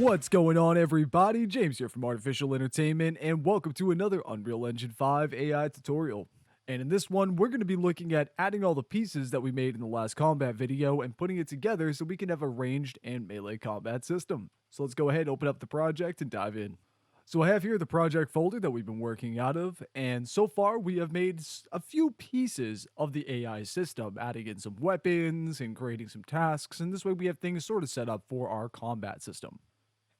What's going on, everybody? James here from Artificial Entertainment, and welcome to another Unreal Engine 5 AI tutorial. And in this one, we're going to be looking at adding all the pieces that we made in the last combat video and putting it together so we can have a ranged and melee combat system. So let's go ahead, open up the project, and dive in. So I have here the project folder that we've been working out of, and so far we have made a few pieces of the AI system, adding in some weapons and creating some tasks, and this way we have things sort of set up for our combat system.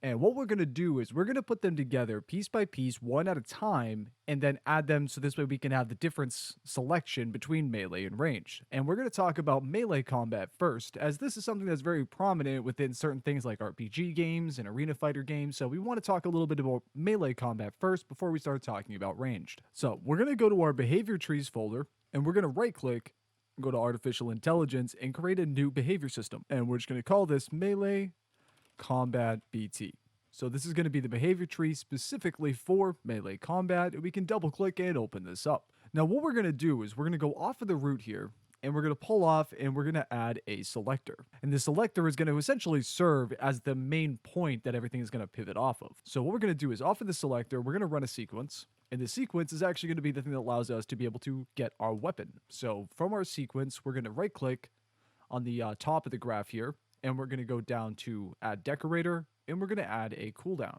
And what we're going to do is we're going to put them together piece by piece, one at a time, and then add them so this way we can have the difference selection between melee and range. And we're going to talk about melee combat first, as this is something that's very prominent within certain things like RPG games and arena fighter games. So we want to talk a little bit about melee combat first before we start talking about ranged. So we're going to go to our behavior trees folder, and we're going to right click, go to artificial intelligence, and create a new behavior system. And we're just going to call this melee combat BT. So this is going to be the behavior tree specifically for melee combat, and we can double click and open this up. Now what we're going to do is we're going to go off of the root here, and we're going to pull off and we're going to add a selector. And the selector is going to essentially serve as the main point that everything is going to pivot off of. So what we're going to do is off of the selector, we're going to run a sequence. And the sequence is actually going to be the thing that allows us to be able to get our weapon. So from our sequence, we're going to right click on the top of the graph here, and we're going to go down to add decorator, and we're going to add a cooldown.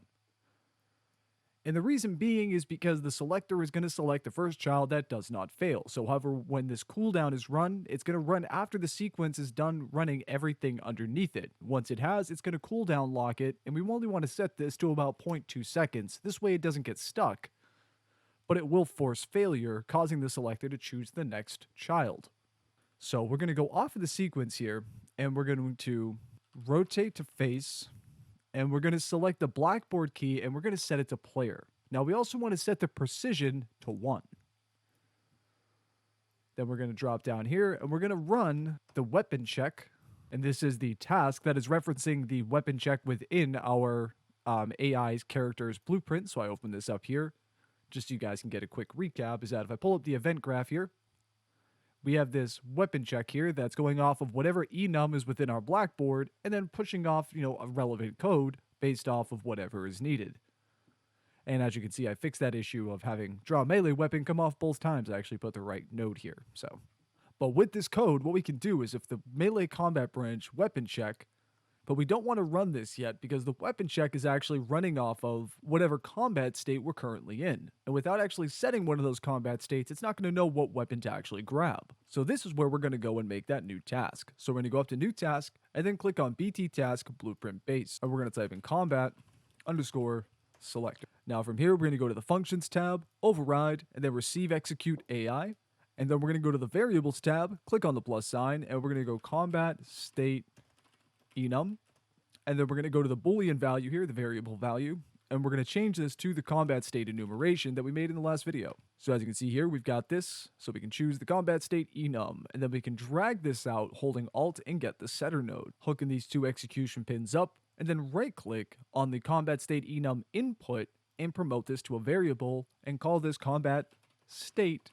And the reason being is because the selector is going to select the first child that does not fail. So however, when this cooldown is run, it's going to run after the sequence is done running everything underneath it. Once it has, it's going to cooldown lock it, and we only want to set this to about 0.2 seconds. This way it doesn't get stuck, but it will force failure, causing the selector to choose the next child. So we're going to go off of the sequence here, and we're going to rotate to face, and we're going to select the blackboard key, and we're going to set it to player. Now we also want to set the precision to 1. Then we're going to drop down here, and we're going to run the weapon check, and this is the task that is referencing the weapon check within our AI's character's blueprint. So I open this up here, just so you guys can get a quick recap, is that if I pull up the event graph here, we have this weapon check here that's going off of whatever enum is within our blackboard and then pushing off, a relevant code based off of whatever is needed. And as you can see, I fixed that issue of having draw melee weapon come off both times. I actually put the right node here. But with this code, what we can do is if the melee combat branch weapon check, but we don't want to run this yet because the weapon check is actually running off of whatever combat state we're currently in. And without actually setting one of those combat states, it's not going to know what weapon to actually grab. So this is where we're going to go and make that new task. So we're going to go up to new task and then click on BT task blueprint base. And we're going to type in combat _ selector. Now from here, we're going to go to the functions tab, override, and then receive execute AI. And then we're going to go to the variables tab, click on the plus sign, and we're going to go combat state enum, and then we're going to go to the boolean value here, the variable value, and we're going to change this to the combat state enumeration that we made in the last video. So as you can see here, we've got this, so we can choose the combat state enum, and then we can drag this out holding alt and get the setter node, hooking these two execution pins up, and then right click on the combat state enum input and promote this to a variable and call this combat state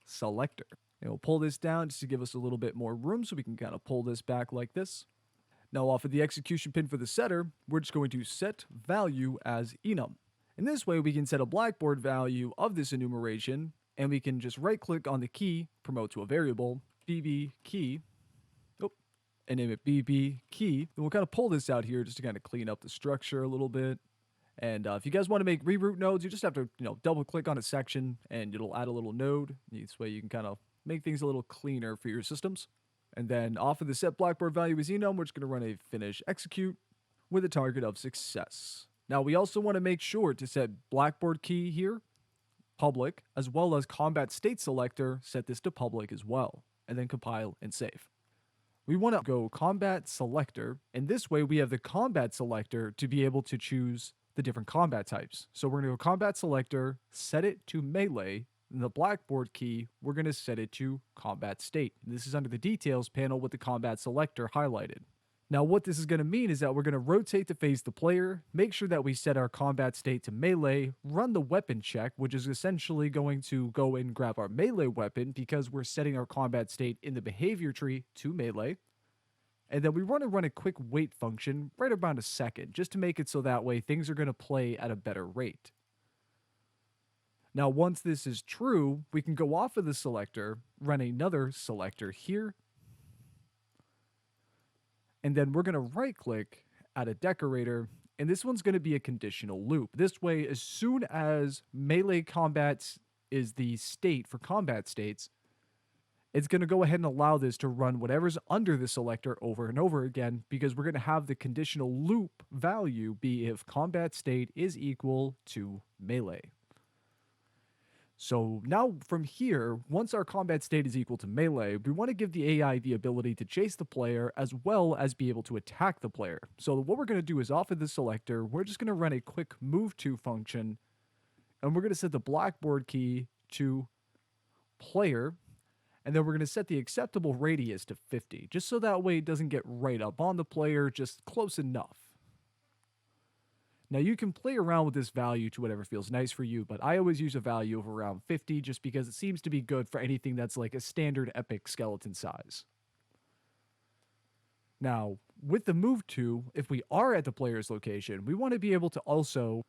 selector. And we'll pull this down just to give us a little bit more room so we can kind of pull this back like this. Now off of the execution pin for the setter, we're just going to set value as enum. And this way we can set a blackboard value of this enumeration, and we can just right click on the key, promote to a variable, bb key, and name it bb key. And we'll kind of pull this out here just to kind of clean up the structure a little bit. And if you guys want to make reroute nodes, you just have to double click on a section and it'll add a little node. This way you can kind of make things a little cleaner for your systems. And then off of the set blackboard value as enum, we're just going to run a finish execute with a target of success. Now we also want to make sure to set blackboard key here, public, as well as combat state selector, set this to public as well, and then compile and save. We want to go combat selector, and this way we have the combat selector to be able to choose the different combat types. So we're going to go combat selector, set it to melee, and the blackboard key, we're going to set it to combat state. And this is under the details panel with the combat selector highlighted. Now what this is going to mean is that we're going to rotate to face the player, make sure that we set our combat state to melee, run the weapon check, which is essentially going to go and grab our melee weapon because we're setting our combat state in the behavior tree to melee. And then we want to run a quick wait function right around a second, just to make it so that way things are going to play at a better rate. Now, once this is true, we can go off of the selector, run another selector here, and then we're going to right click, add a decorator, and this one's going to be a conditional loop. This way, as soon as melee combat is the state for combat states, it's going to go ahead and allow this to run whatever's under the selector over and over again, because we're going to have the conditional loop value be if combat state is equal to melee. So now from here, once our combat state is equal to melee, we want to give the AI the ability to chase the player as well as be able to attack the player. So what we're going to do is off of the selector, we're just going to run a quick move to function, and we're going to set the blackboard key to player, and then we're going to set the acceptable radius to 50, just so that way it doesn't get right up on the player, just close enough. Now you can play around with this value to whatever feels nice for you, but I always use a value of around 50 just because it seems to be good for anything that's like a standard epic skeleton size. Now, with the move to, if we are at the player's location, we want to be able to also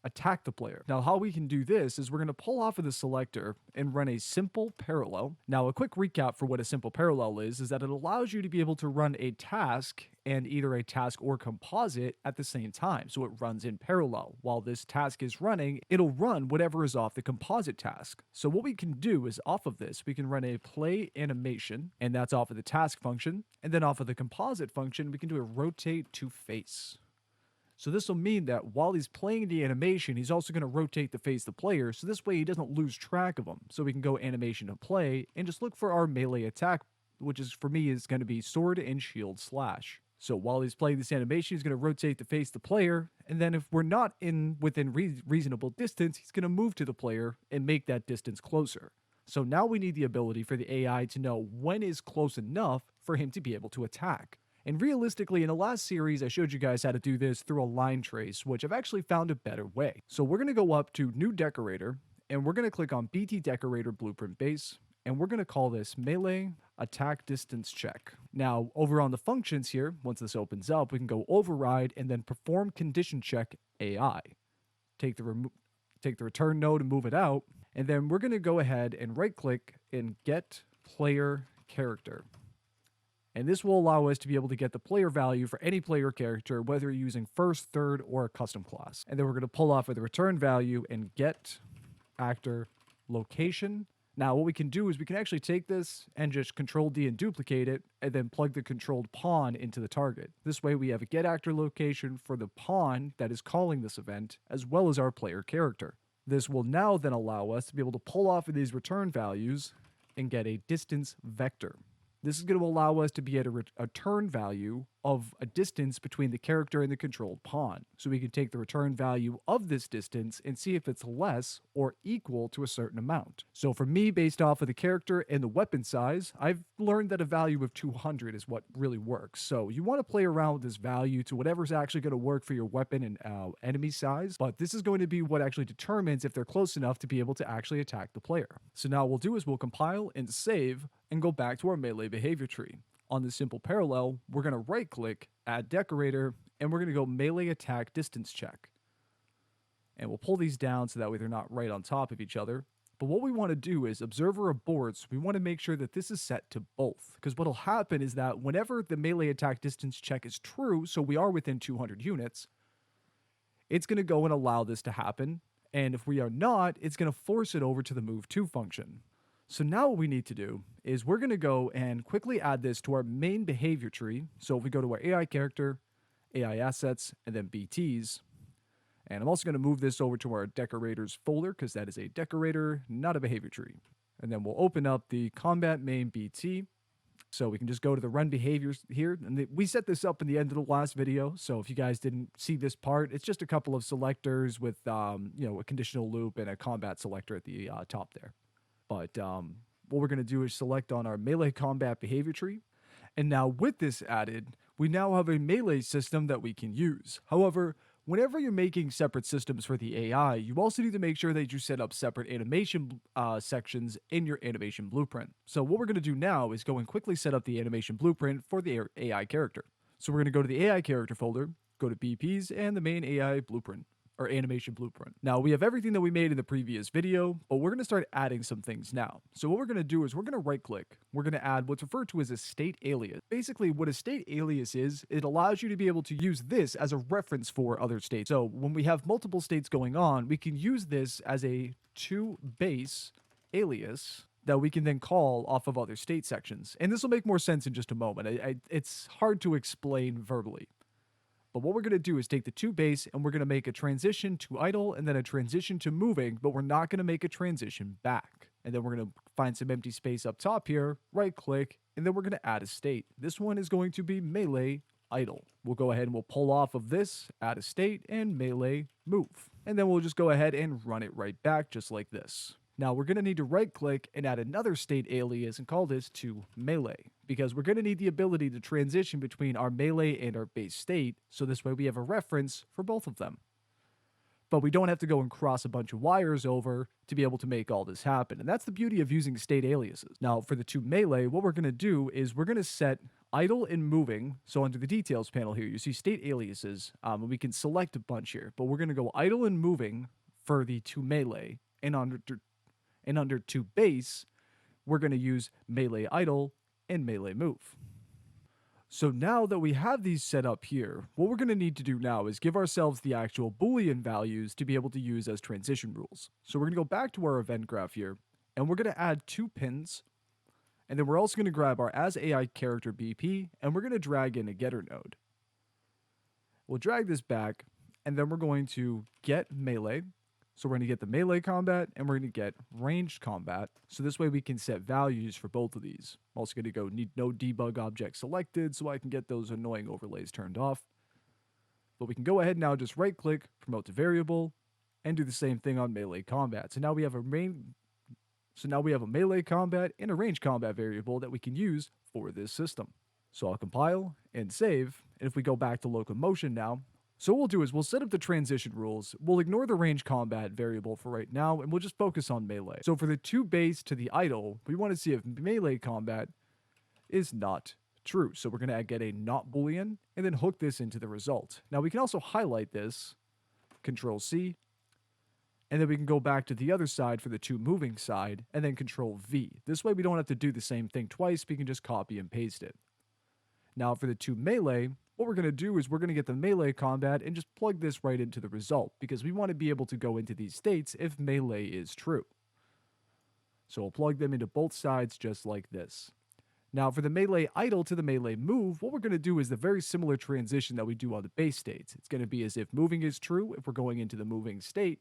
attack the player. Now, how we can do this is we're going to pull off of the selector and run a simple parallel. Now, a quick recap for what a simple parallel is that it allows you to be able to run a task and either a task or composite at the same time. So it runs in parallel. While this task is running, it'll run whatever is off the composite task. So what we can do is off of this, we can run a play animation, and that's off of the task function. And then off of the composite function, we can do a rotate to face. So this will mean that while he's playing the animation, he's also going to rotate to face the player, so this way he doesn't lose track of him. So we can go animation to play and just look for our melee attack, which is for me is going to be sword and shield slash. So while he's playing this animation, he's going to rotate to face the player, and then if we're not within reasonable distance, he's going to move to the player and make that distance closer. So now we need the ability for the AI to know when is close enough for him to be able to attack. And realistically, in the last series, I showed you guys how to do this through a line trace, which I've actually found a better way. So we're going to go up to New Decorator, and we're going to click on BT Decorator Blueprint Base, and we're going to call this Melee Attack Distance Check. Now, over on the functions here, once this opens up, we can go Override and then Perform Condition Check AI. Take the return node and move it out, and then we're going to go ahead and right-click and Get Player Character. And this will allow us to be able to get the player value for any player character, whether you're using first, third, or a custom class. And then we're going to pull off of the return value and get actor location. Now, what we can do is we can actually take this and just Control D and duplicate it, and then plug the controlled pawn into the target. This way we have a get actor location for the pawn that is calling this event, as well as our player character. This will now then allow us to be able to pull off of these return values and get a distance vector. This is going to allow us to be at a turn value of a distance between the character and the controlled pawn. So we can take the return value of this distance and see if it's less or equal to a certain amount. So for me, based off of the character and the weapon size, I've learned that a value of 200 is what really works. So you want to play around with this value to whatever's actually going to work for your weapon and enemy size. But this is going to be what actually determines if they're close enough to be able to actually attack the player. So now what we'll do is we'll compile and save and go back to our melee behavior tree. On this simple parallel, we're going to right-click, add decorator, and we're going to go melee attack distance check. And we'll pull these down so that way they're not right on top of each other. But what we want to do is observer aborts. We want to make sure that this is set to both. Because what'll happen is that whenever the melee attack distance check is true, so we are within 200 units, it's going to go and allow this to happen. And if we are not, it's going to force it over to the move to function. So now what we need to do is we're going to go and quickly add this to our main behavior tree. So if we go to our AI character, AI assets, and then BTs, and I'm also going to move this over to our decorators folder because that is a decorator, not a behavior tree. And then we'll open up the combat main BT. So we can just go to the run behaviors here. And we set this up in the end of the last video. So if you guys didn't see this part, it's just a couple of selectors with, a conditional loop and a combat selector at the top there. But what we're going to do is select on our melee combat behavior tree. And now with this added, we now have a melee system that we can use. However, Whenever you're making separate systems for the AI, you also need to make sure that you set up separate animation sections in your animation blueprint. So what we're going to do now is go and quickly set up the animation blueprint for the AI character. So we're going to go to the AI character folder, go to BPs, and the main AI blueprint or animation blueprint. Now we have everything that we made in the previous video, but we're going to start adding some things now. So what we're going to do is we're going to right click. We're going to add what's referred to as a state alias. Basically what a state alias is, it allows you to be able to use this as a reference for other states. So when we have multiple states going on, we can use this as a to base alias that we can then call off of other state sections. And this will make more sense in just a moment. It's hard to explain verbally. But what we're going to do is take the to base and we're going to make a transition to idle and then a transition to moving, but we're not going to make a transition back. And then we're going to find some empty space up top here, right click, and then we're going to add a state. This one is going to be melee idle. We'll go ahead and we'll pull off of this, add a state, and melee move. And then we'll just go ahead and run it right back just like this. Now we're going to need to right click and add another state alias and call this to melee, because we're going to need the ability to transition between our melee and our base state, so this way we have a reference for both of them. But we don't have to go and cross a bunch of wires over to be able to make all this happen, and that's the beauty of using state aliases. Now for the to melee, what we're going to do is we're going to set idle and moving. So under the details panel here, you see state aliases, and we can select a bunch here, but we're going to go idle and moving for the to melee, and under to base, we're going to use melee idle and melee move. So now that we have these set up here, what we're going to need to do now is give ourselves the actual Boolean values to be able to use as transition rules. So we're going to go back to our event graph here, and we're going to add 2 pins, and then we're also going to grab our as AI character BP, and we're going to drag in a getter node. We'll drag this back, and then we're going to get melee. So we're going to get the melee combat and we're going to get ranged combat. So this way we can set values for both of these. I'm also going to go need no debug object selected so I can get those annoying overlays turned off. But we can go ahead now, just right click, promote to variable, and do the same thing on melee combat. So now we have a melee combat and a ranged combat variable that we can use for this system. So I'll compile and save. And if we go back to locomotion now, so what we'll do is we'll set up the transition rules. We'll ignore the range combat variable for right now, and we'll just focus on melee. So for the to base to the idle, we want to see if melee combat is not true. So we're going to get a not boolean and then hook this into the result. Now we can also highlight this, Control C, and then we can go back to the other side for the to moving side and then Control V. This way we don't have to do the same thing twice. We can just copy and paste it. Now for the to melee, what we're going to do is we're going to get the melee combat and just plug this right into the result, because we want to be able to go into these states if melee is true. So we'll plug them into both sides just like this. Now for the melee idle to the melee move, what we're going to do is the very similar transition that we do on the base states. It's going to be as if moving is true if we're going into the moving state.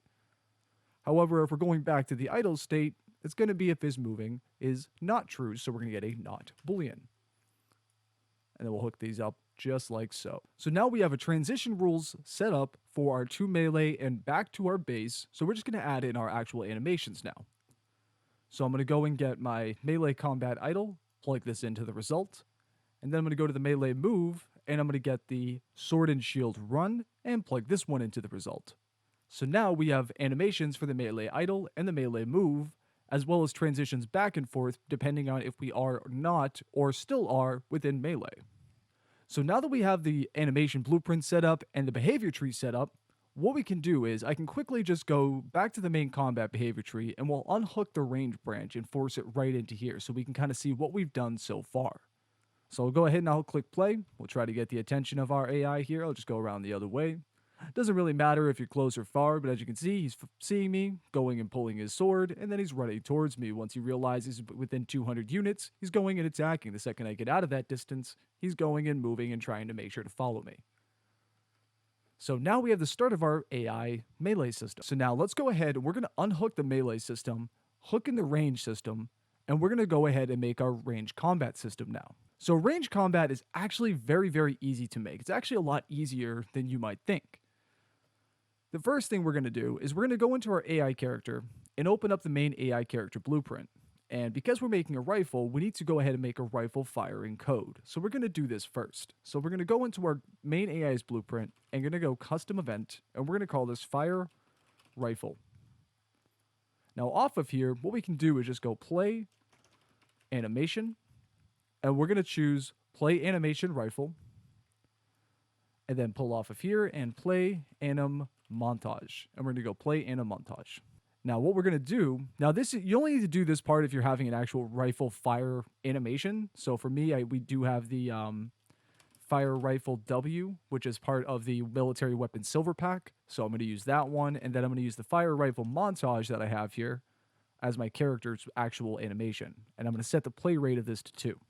However, if we're going back to the idle state, it's going to be if is moving is not true, so we're going to get a not boolean. And then we'll hook these up just like so. So now we have a transition rules set up for our to melee and back to our base. So we're just going to add in our actual animations now. So I'm going to go and get my melee combat idle, plug this into the result, and then I'm going to go to the melee move, and I'm going to get the sword and shield run, and plug this one into the result. So now we have animations for the melee idle and the melee move, as well as transitions back and forth depending on if we are not or still are within melee. So now that we have the animation blueprint set up and the behavior tree set up, what we can do is I can quickly just go back to the main combat behavior tree and we'll unhook the range branch and force it right into here so we can kind of see what we've done so far. So I'll go ahead and I'll click play. We'll try to get the attention of our AI here. I'll just go around the other way. Doesn't really matter if you're close or far, but as you can see, he's seeing me, going and pulling his sword, and then he's running towards me. Once he realizes within 200 units, he's going and attacking. The second I get out of that distance, he's going and moving and trying to make sure to follow me. So now we have the start of our AI melee system. So now let's go ahead and we're going to unhook the melee system, hook in the range system, and we're going to go ahead and make our range combat system now. So range combat is actually very, very easy to make. It's actually a lot easier than you might think. The first thing we're going to do is we're going to go into our AI character and open up the main AI character blueprint. And because we're making a rifle, we need to go ahead and make a rifle firing code. So we're going to do this first. So we're going to go into our main AI's blueprint and going to go custom event, and we're going to call this fire rifle. Now off of here, what we can do is just go play animation, and we're going to choose play animation rifle, and then pull off of here and play anim montage. And we're going to go play anim montage. Now what we're going to do, you only need to do this part if you're having an actual rifle fire animation. So for me, we do have the fire rifle W, which is part of the military weapon silver pack. So I'm going to use that one, and then I'm going to use the fire rifle montage that I have here as my character's actual animation. And I'm going to set the play rate of this to 2.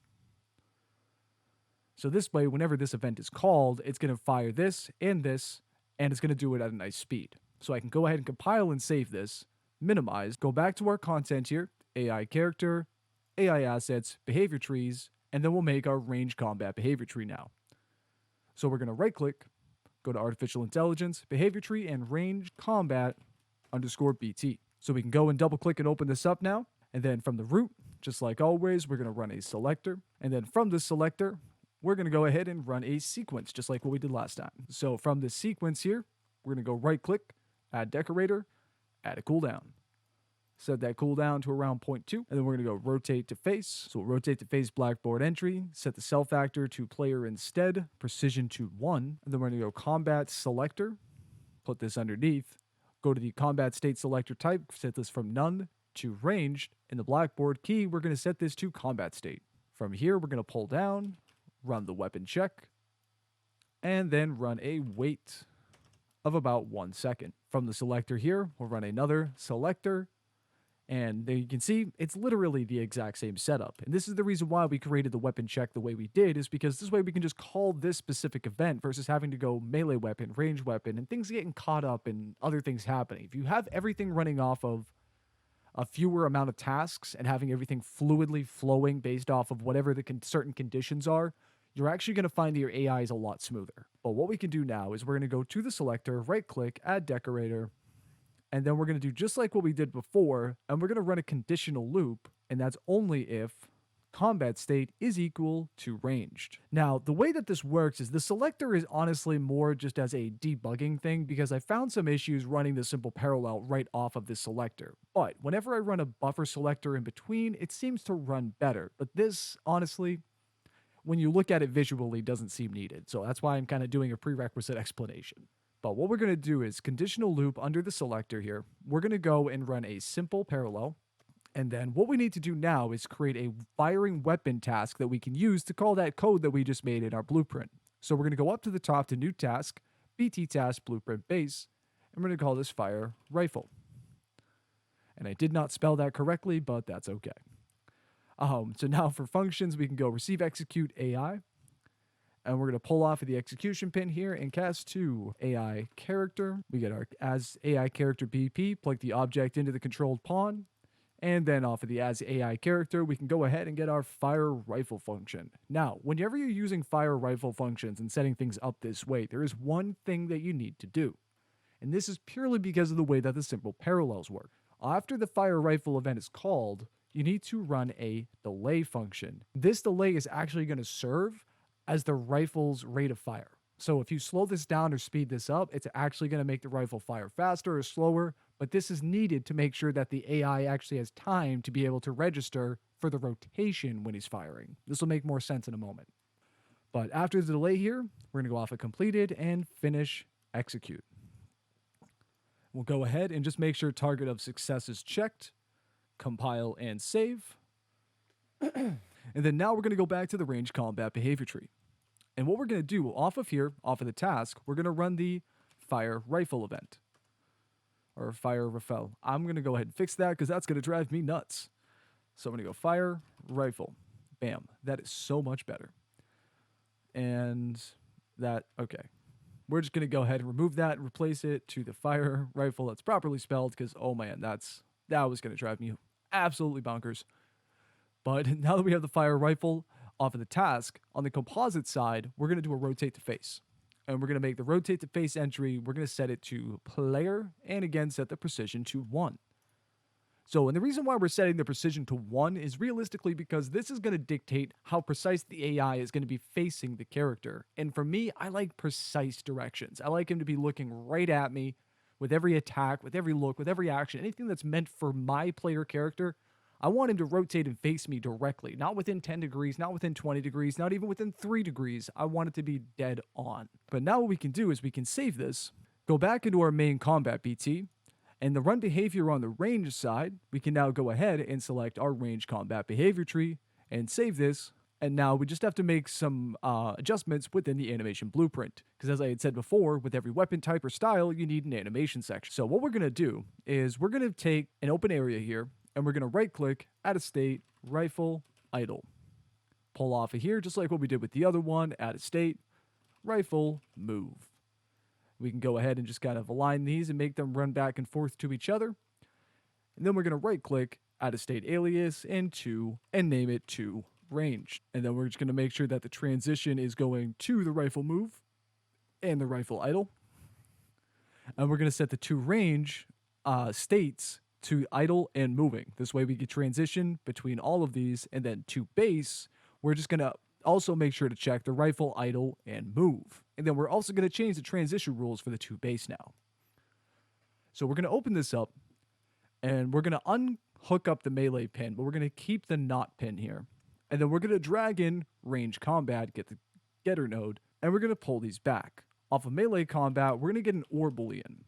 So this way, whenever this event is called, it's going to fire this, and it's going to do it at a nice speed. So I can go ahead and compile and save this, minimize, go back to our content here, AI character, AI assets, behavior trees, and then we'll make our range combat behavior tree now. So we're going to right click, go to artificial intelligence, behavior tree, and range combat _ BT. So we can go and double click and open this up now. And then from the root, just like always, we're going to run a selector. And then from this selector, we're going to go ahead and run a sequence, just like what we did last time. So from this sequence here, we're going to go right click, add decorator, add a cooldown. Set that cooldown to around 0.2, and then we're going to go rotate to face. So we'll rotate to face blackboard entry, set the cell factor to player instead, precision to 1, and then we're going to go combat selector, put this underneath, go to the combat state selector type, set this from none to ranged. In the blackboard key, we're going to set this to combat state. From here, we're going to pull down, run the weapon check, and then run a wait of about 1 second. From the selector here, we'll run another selector, and there you can see it's literally the exact same setup. And this is the reason why we created the weapon check the way we did, is because this way we can just call this specific event versus having to go melee weapon, range weapon, and things getting caught up and other things happening. If you have everything running off of a fewer amount of tasks and having everything fluidly flowing based off of whatever the certain conditions are, you're actually going to find that your AI is a lot smoother. But what we can do now is we're going to go to the selector, right click, add decorator, and then we're going to do just like what we did before, and we're going to run a conditional loop, and that's only if combat state is equal to ranged. Now, the way that this works is the selector is honestly more just as a debugging thing, because I found some issues running the simple parallel right off of this selector. But whenever I run a buffer selector in between, it seems to run better. But this, honestly, when you look at it visually, doesn't seem needed. So that's why I'm kind of doing a prerequisite explanation. But what we're going to do is conditional loop under the selector here. We're going to go and run a simple parallel. And then what we need to do now is create a firing weapon task that we can use to call that code that we just made in our blueprint. So we're going to go up to the top to new task, BT task blueprint base, and we're going to call this fire rifle. And I did not spell that correctly, but that's okay. So now for functions, we can go receive execute AI. And we're going to pull off of the execution pin here and cast to AI character. We get our as AI character BP, plug the object into the controlled pawn. And then off of the as AI character, we can go ahead and get our fire rifle function. Now, whenever you're using fire rifle functions and setting things up this way, there is one thing that you need to do. And this is purely because of the way that the simple parallels work. After the fire rifle event is called, you need to run a delay function. This delay is actually going to serve as the rifle's rate of fire. So if you slow this down or speed this up, it's actually going to make the rifle fire faster or slower, but this is needed to make sure that the AI actually has time to be able to register for the rotation when he's firing. This will make more sense in a moment. But after the delay here, we're going to go off of completed and finish execute. We'll go ahead and just make sure target of success is checked, compile and save. And then now we're going to go back to the range combat behavior tree. And what we're going to do off of here, off of the task, we're going to run the fire rifle event. Or fire rifle. I'm going to go ahead and fix that because that's going to drive me nuts. So I'm going to go fire rifle. Bam. That is so much better. And that, okay. We're just going to go ahead and remove that and replace it to the fire rifle that's properly spelled because, oh man, that was going to drive me absolutely bonkers. But now that we have the fire rifle off of the task, on the composite side, we're going to do a rotate to face. And we're going to make the rotate to face entry, we're going to set it to player, and again, set the precision to 1. So, and the reason why we're setting the precision to 1 is realistically because this is going to dictate how precise the AI is going to be facing the character. And for me, I like precise directions. I like him to be looking right at me with every attack, with every look, with every action, anything that's meant for my player character. I want him to rotate and face me directly, not within 10 degrees, not within 20 degrees, not even within 3 degrees. I want it to be dead on. But now what we can do is we can save this, go back into our main combat BT, and the run behavior on the range side, we can now go ahead and select our range combat behavior tree and save this. And now we just have to make some adjustments within the animation blueprint. Because as I had said before, with every weapon type or style, you need an animation section. So what we're going to do is we're going to take an open area here, and we're going to right click, add a state, rifle, idle. Pull off of here, just like what we did with the other one, add a state, rifle, move. We can go ahead and just kind of align these and make them run back and forth to each other. And then we're going to right click, add a state alias, and name it to range. And then we're just going to make sure that the transition is going to the rifle move and the rifle idle. And we're going to set the to range states to idle and moving. This way we can transition between all of these. And then to base, we're just going to also make sure to check the rifle, idle, and move. And then we're also going to change the transition rules for the to base now. So we're going to open this up, and we're going to unhook up the melee pin, but we're going to keep the not pin here. And then we're going to drag in range combat, get the getter node, and we're going to pull these back. Off of melee combat, we're going to get an OR boolean.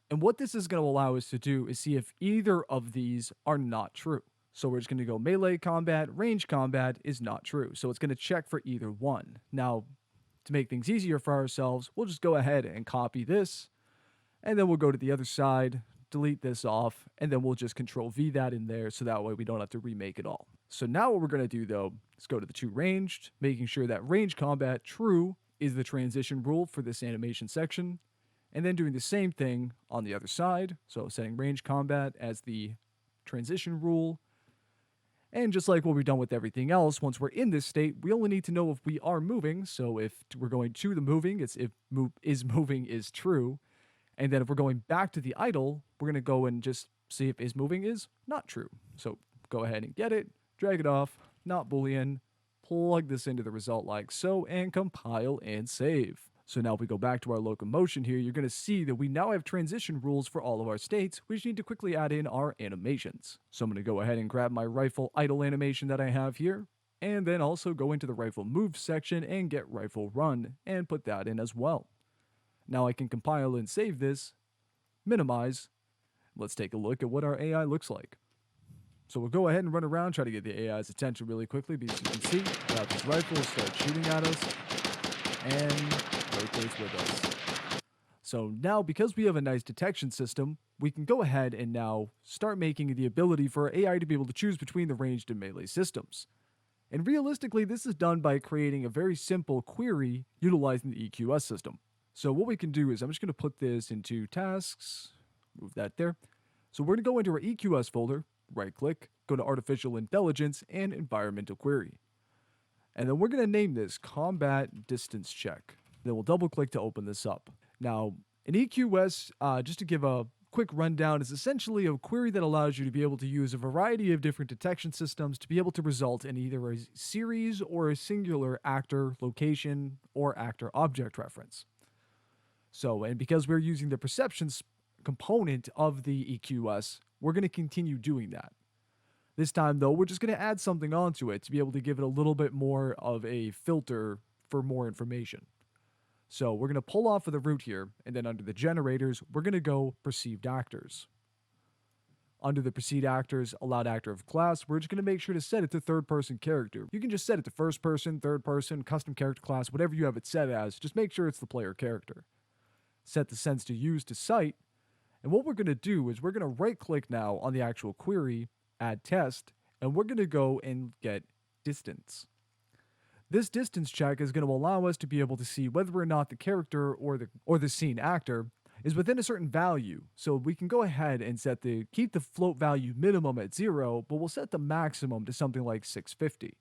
And what this is going to allow us to do is see if either of these are not true. So we're just going to go melee combat, range combat is not true. So it's going to check for either one. Now, to make things easier for ourselves, we'll just go ahead and copy this, and then we'll go to the other side, delete this off, and then we'll just Control V that in there so that way we don't have to remake it all. So now what we're going to do though is go to the to ranged, making sure that range combat true is the transition rule for this animation section, and then doing the same thing on the other side. So setting range combat as the transition rule. And just like what we've done with everything else, once we're in this state, we only need to know if we are moving. So if we're going to the moving, it's if moving is true. And then if we're going back to the idle, we're going to go and just see if is moving is not true. So go ahead and get it, drag it off, not Boolean, plug this into the result like so, and compile and save. So now if we go back to our locomotion here, you're going to see that we now have transition rules for all of our states. We just need to quickly add in our animations. So I'm going to go ahead and grab my rifle idle animation that I have here, and then also go into the rifle move section and get rifle run, and put that in as well. Now I can compile and save this, minimize. Let's take a look at what our AI looks like. So we'll go ahead and run around, try to get the AI's attention really quickly, because you can see, got this rifle, start shooting at us, and rotates with us. So now, because we have a nice detection system, we can go ahead and now start making the ability for our AI to be able to choose between the ranged and melee systems. And realistically, this is done by creating a very simple query utilizing the EQS system. So what we can do is, I'm just going to put this into tasks, move that there. So we're going to go into our EQS folder, right click, go to artificial intelligence and environmental query. And then we're going to name this combat distance check. Then we'll double click to open this up. Now, an EQS, just to give a quick rundown, is essentially a query that allows you to be able to use a variety of different detection systems to be able to result in either a series or a singular actor location or actor object reference. So, and because we're using the perceptions component of the EQS, we're going to continue doing that. This time, though, we're just going to add something onto it to be able to give it a little bit more of a filter for more information. So we're going to pull off of the root here, and then under the generators, we're going to go perceived actors. Under the perceived actors, allowed actor of class, we're just going to make sure to set it to third-person character. You can just set it to first person, third person, custom character class, whatever you have it set as. Just make sure it's the player character. Set the sense to use to site. And what we're going to do is we're going to right-click now on the actual query, add test, and we're going to go and get distance. This distance check is going to allow us to be able to see whether or not the character or the scene actor is within a certain value. So we can go ahead and keep the float value minimum at 0, but we'll set the maximum to something like 650.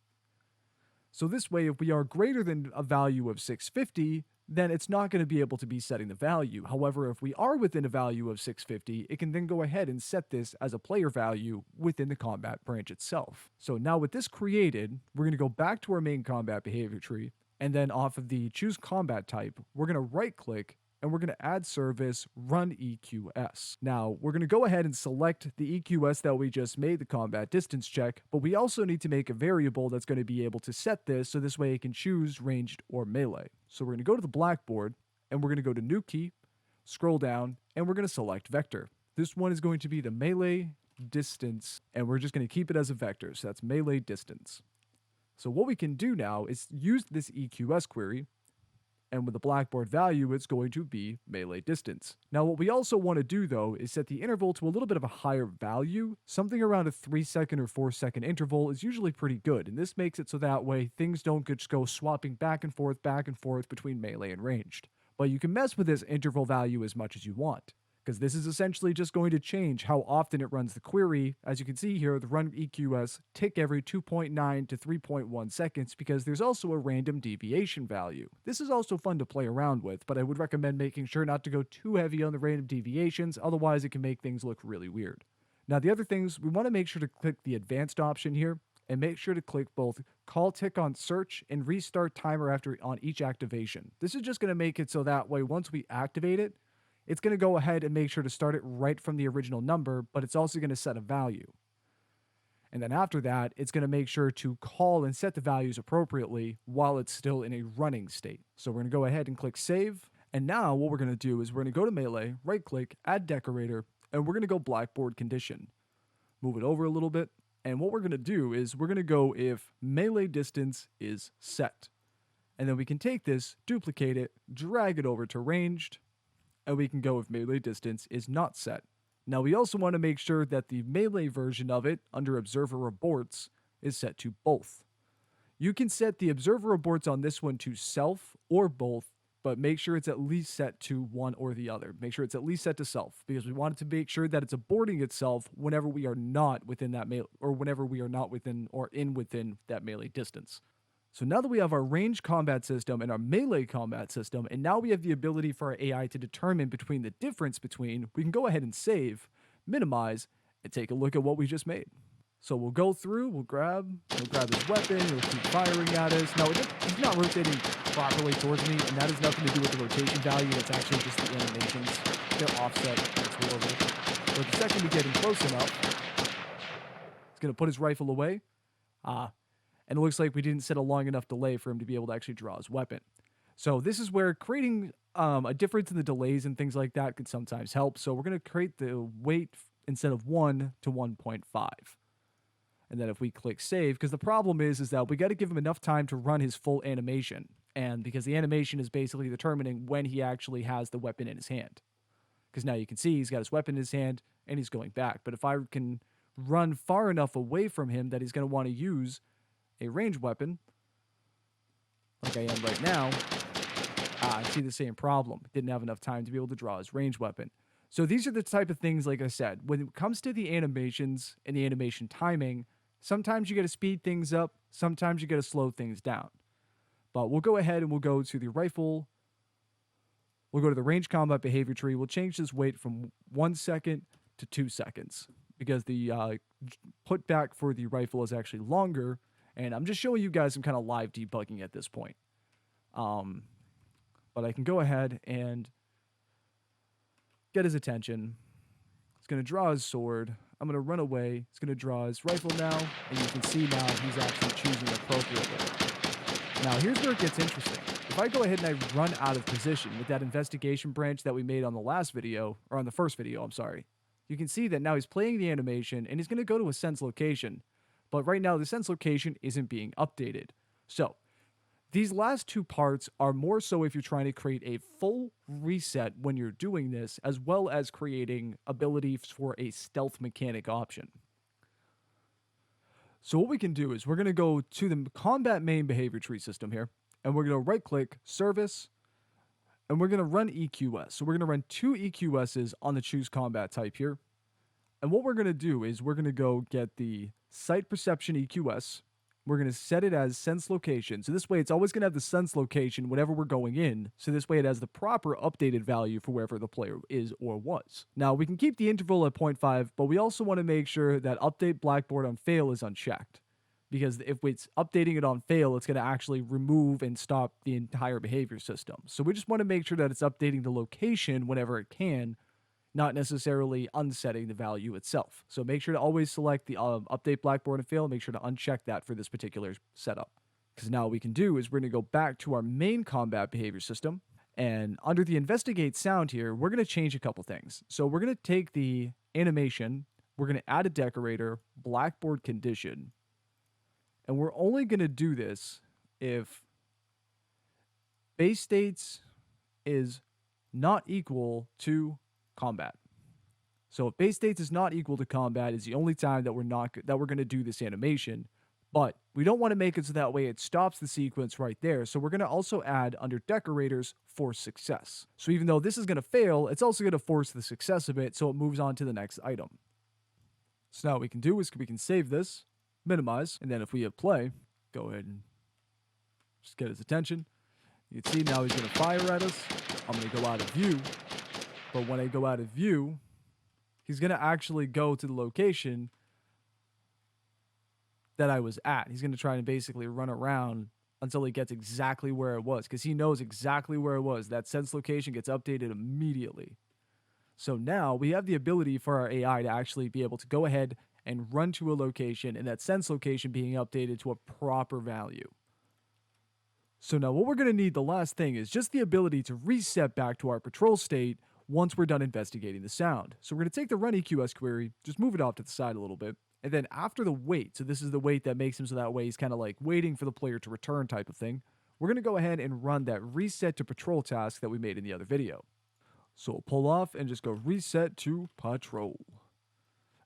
So this way, if we are greater than a value of 650, then it's not going to be able to be setting the value. However, if we are within a value of 650, it can then go ahead and set this as a player value within the combat branch itself. So now with this created, we're going to go back to our main combat behavior tree, and then off of the choose combat type, we're going to right click and we're going to add service run EQS. Now, we're going to go ahead and select the EQS that we just made the combat distance check, but we also need to make a variable that's going to be able to set this so this way it can choose ranged or melee. So we're going to go to the blackboard and we're going to go to new key, scroll down, and we're going to select vector. This one is going to be the melee distance, and we're just going to keep it as a vector. So that's melee distance. So what we can do now is use this EQS query, and with the blackboard value, it's going to be melee distance. Now, what we also want to do, though, is set the interval to a little bit of a higher value. Something around a 3-second or 4-second interval is usually pretty good, and this makes it so that way things don't just go swapping back and forth between melee and ranged. But you can mess with this interval value as much as you want, because this is essentially just going to change how often it runs the query. As you can see here, the run EQS tick every 2.9 to 3.1 seconds because there's also a random deviation value. This is also fun to play around with, but I would recommend making sure not to go too heavy on the random deviations, otherwise it can make things look really weird. Now the other things, we want to make sure to click the advanced option here, and make sure to click both call tick on search and restart timer after on each activation. This is just going to make it so that way once we activate it, it's going to go ahead and make sure to start it right from the original number, but it's also going to set a value. And then after that, it's going to make sure to call and set the values appropriately while it's still in a running state. So we're going to go ahead and click save. And now what we're going to do is we're going to go to melee, right click, add decorator, and we're going to go blackboard condition. Move it over a little bit. And what we're going to do is we're going to go if melee distance is set. And then we can take this, duplicate it, drag it over to ranged, and we can go if melee distance is not set. Now we also want to make sure that the melee version of it under observer reports is set to both. You can set the observer reports on this one to self or both, but make sure it's at least set to one or the other. Make sure it's at least set to self, because we want it to make sure that it's aborting itself whenever we are not within that melee, or whenever we are not within or within that melee distance. So now that we have our range combat system and our melee combat system, and now we have the ability for our AI to determine between the difference between, we can go ahead and save, minimize, and take a look at what we just made. So we'll go through, he'll grab his weapon, he'll keep firing at us. Now, he's not rotating properly towards me, and that has nothing to do with the rotation value. That's actually just the animations. They're offset. It's horrible. But the second we get him close enough, he's going to put his rifle away. And it looks like we didn't set a long enough delay for him to be able to actually draw his weapon. So this is where creating a difference in the delays and things like that could sometimes help. So we're going to create the weight instead of 1 to 1.5. And then if we click save, because the problem is that we got to give him enough time to run his full animation. And because the animation is basically determining when he actually has the weapon in his hand. Because now you can see he's got his weapon in his hand and he's going back. But if I can run far enough away from him that he's going to want to use a ranged weapon, like I am right now, I see the same problem. Didn't have enough time to be able to draw his ranged weapon. So these are the type of things, like I said, when it comes to the animations and the animation timing, sometimes you got to speed things up, sometimes you got to slow things down. But we'll go ahead and we'll go to the rifle. We'll go to the range combat behavior tree. We'll change this weight from 1 second to 2 seconds because the put back for the rifle is actually longer. And I'm just showing you guys some kind of live debugging at this point. But I can go ahead and get his attention. He's going to draw his sword. I'm going to run away. He's going to draw his rifle now. And you can see now he's actually choosing appropriately. Now, here's where it gets interesting. If I go ahead and I run out of position with that investigation branch that we made on the last video, or on the first video, I'm sorry, you can see that now he's playing the animation and he's going to go to a sense location. But right now, the sense location isn't being updated. So these last two parts are more so if you're trying to create a full reset when you're doing this, as well as creating abilities for a stealth mechanic option. So what we can do is we're going to go to the combat main behavior tree system here, and we're going to right click service, and we're going to run EQS. So we're going to run 2 EQSs on the choose combat type here. And what we're going to do is we're going to go get the sight perception EQS, we're going to set it as sense location. So this way it's always going to have the sense location whenever we're going in. So this way it has the proper updated value for wherever the player is or was. Now we can keep the interval at 0.5, but we also want to make sure that update blackboard on fail is unchecked. Because if it's updating it on fail, it's going to actually remove and stop the entire behavior system. So we just want to make sure that it's updating the location whenever it can, not necessarily unsetting the value itself. So make sure to always select the update blackboard and fail. Make sure to uncheck that for this particular setup. Because now what we can do is we're going to go back to our main combat behavior system. And under the investigate sound here, we're going to change a couple things. So we're going to take the animation, we're going to add a decorator, blackboard condition. And we're only going to do this if base states is not equal to combat. So if base states is not equal to combat is the only time that we're going to do this animation. But we don't want to make it so that way it stops the sequence right there. So we're going to also add under decorators force success. So even though this is going to fail, it's also going to force the success of it so it moves on to the next item. So now what we can do is we can save this, minimize, and then if we hit play, go ahead and just get his attention. You can see now he's going to fire at us. I'm going to go out of view. But when I go out of view, he's going to actually go to the location that I was at. He's going to try and basically run around until he gets exactly where it was, because he knows exactly where it was. That sense location gets updated immediately. So now we have the ability for our AI to actually be able to go ahead and run to a location, and that sense location being updated to a proper value. So now what we're going to need, the last thing, is just the ability to reset back to our patrol state once we're done investigating the sound. So we're going to take the run EQS query, just move it off to the side a little bit, and then after the wait, so this is the wait that makes him so that way he's kind of like waiting for the player to return type of thing, we're going to go ahead and run that reset to patrol task that we made in the other video. So we'll pull off and just go reset to patrol.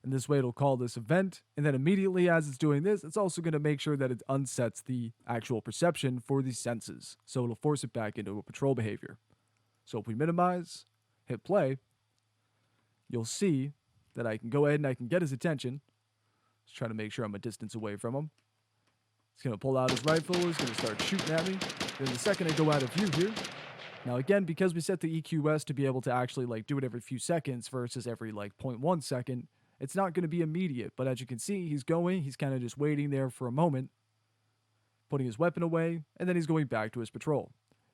And this way it'll call this event, and then immediately as it's doing this, it's also going to make sure that it unsets the actual perception for the senses. So it'll force it back into a patrol behavior. So if we minimize, hit play, you'll see that I can go ahead and I can get his attention. Just trying to make sure I'm a distance away from him. He's going to pull out his rifle, he's going to start shooting at me. Then the second I go out of view here, now again, because we set the EQS to be able to actually like do it every few seconds versus every like 0.1 second, it's not going to be immediate. But as you can see, he's kind of just waiting there for a moment, putting his weapon away, and then he's going back to his patrol.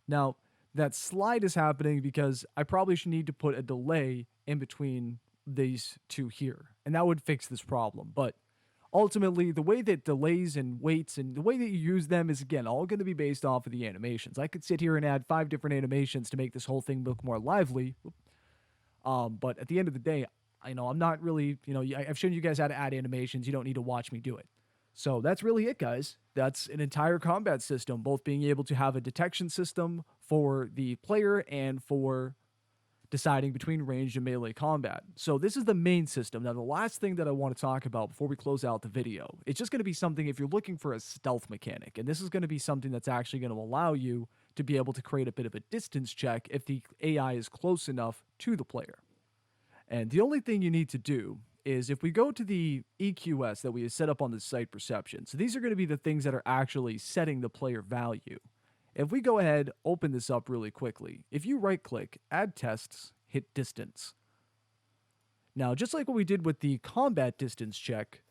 Now, that slide is happening because I probably should need to put a delay in between these two here, and that would fix this problem. But ultimately, the way that delays and waits and the way that you use them is, again, all going to be based off of the animations. I could sit here and add 5 different animations to make this whole thing look more lively. But at the end of the day, I'm not really, I've shown you guys how to add animations. You don't need to watch me do it. So that's really it, guys. That's an entire combat system, both being able to have a detection system for the player and for deciding between ranged and melee combat. So this is the main system. Now, the last thing that I want to talk about before we close out the video, it's just going to be something if you're looking for a stealth mechanic, and this is going to be something that's actually going to allow you to be able to create a bit of a distance check if the AI is close enough to the player. And the only thing you need to do is if we go to the EQS that we have set up on the site perception, so these are going to be the things that are actually setting the player value. If we go ahead, open this up really quickly, if you right click, add tests, hit distance. Now, just like what we did with the combat distance check,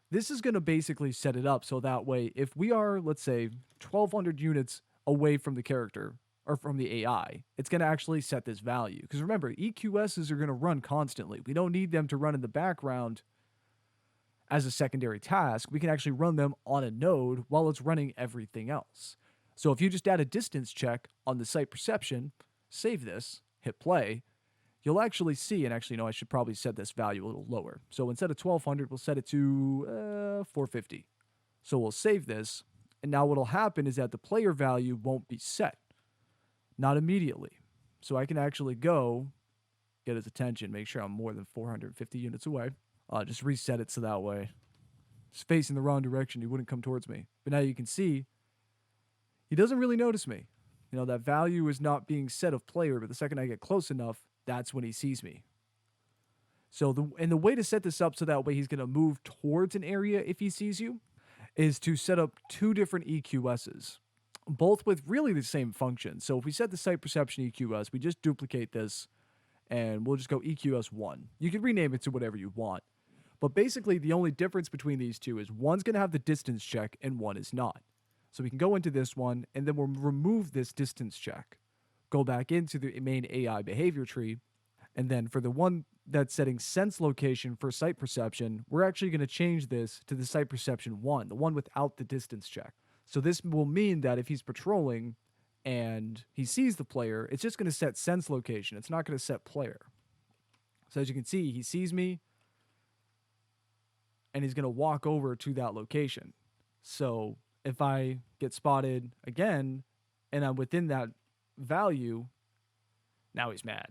this is going to basically set it up so that way if we are, let's say, 1,200 units away from the character, or from the AI, it's going to actually set this value. Because remember, EQSs are going to run constantly. We don't need them to run in the background as a secondary task. We can actually run them on a node while it's running everything else. So if you just add a distance check on the site perception, save this, hit play, you'll actually see, and actually, no, I should probably set this value a little lower. So instead of 1,200, we'll set it to 450. So we'll save this, and now what'll happen is that the player value won't be set. Not immediately. So I can actually go get his attention, make sure I'm more than 450 units away. Just reset it so that way, just facing the wrong direction, he wouldn't come towards me. But now you can see he doesn't really notice me. That value is not being set of player, but the second I get close enough, that's when he sees me. So the way to set this up so that way he's going to move towards an area if he sees you is to set up two different EQSs, both with really the same function. So if we set the sight perception EQS, we just duplicate this and we'll just go EQS1. You can rename it to whatever you want. But basically, the only difference between these two is one's going to have the distance check and one is not. So we can go into this one and then we'll remove this distance check, go back into the main AI behavior tree, and then for the one that's setting sense location for sight perception, we're actually going to change this to the sight perception 1, the one without the distance check. So this will mean that if he's patrolling and he sees the player, it's just going to set sense location. It's not going to set player. So as you can see, he sees me and he's going to walk over to that location. So if I get spotted again and I'm within that value, now he's mad.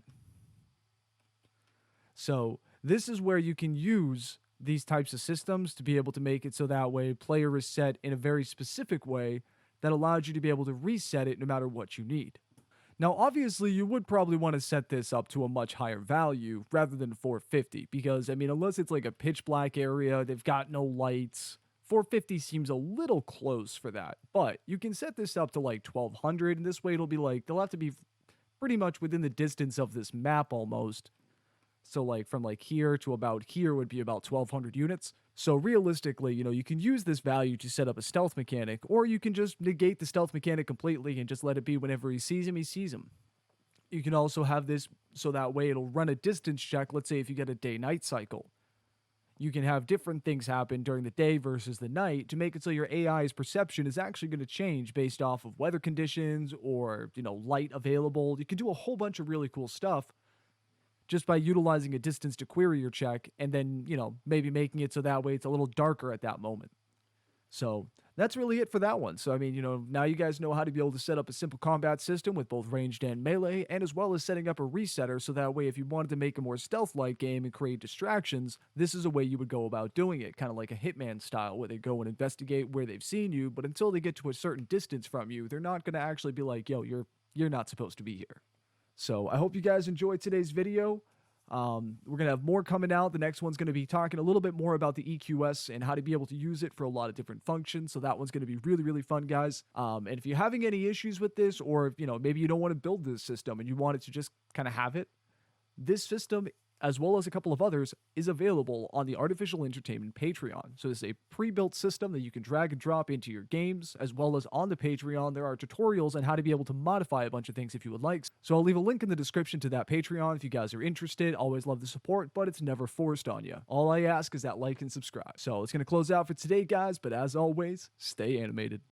So this is where you can use these types of systems to be able to make it so that way player is set in a very specific way that allows you to be able to reset it no matter what you need. Now, obviously, you would probably want to set this up to a much higher value rather than 450 because, I mean, unless it's like a pitch black area, they've got no lights, 450 seems a little close for that. But you can set this up to like 1200, and this way it'll be like, they'll have to be pretty much within the distance of this map almost. So like from like here to about here would be about 1200 units. So realistically, you know, you can use this value to set up a stealth mechanic, or you can just negate the stealth mechanic completely and just let it be whenever he sees him, he sees him. You can also have this so that way it'll run a distance check. Let's say if you get a day-night cycle, you can have different things happen during the day versus the night to make it so your AI's perception is actually going to change based off of weather conditions or, you know, light available. You can do a whole bunch of really cool stuff just by utilizing a distance to query your check and then, you know, maybe making it so that way it's a little darker at that moment. So that's really it for that one. So, I mean, you know, now you guys know how to be able to set up a simple combat system with both ranged and melee, and as well as setting up a resetter so that way if you wanted to make a more stealth-like game and create distractions, this is a way you would go about doing it, kind of like a Hitman style, where they go and investigate where they've seen you, but until they get to a certain distance from you, they're not going to actually be like, yo, you're not supposed to be here. So I hope you guys enjoyed today's video. We're going to have more coming out. The next one's going to be talking a little bit more about the EQS and how to be able to use it for a lot of different functions. So that one's going to be really, really fun, guys. And if you're having any issues with this, or, you know, maybe you don't want to build this system and you want it to just kind of have it, this system, as well as a couple of others, is available on the Artificial Entertainment Patreon. So it's a pre-built system that you can drag and drop into your games, as well as on the Patreon, there are tutorials on how to be able to modify a bunch of things if you would like. So I'll leave a link in the description to that Patreon if you guys are interested. Always love the support, but it's never forced on you. All I ask is that like and subscribe. So it's going to close out for today, guys, but as always, stay animated.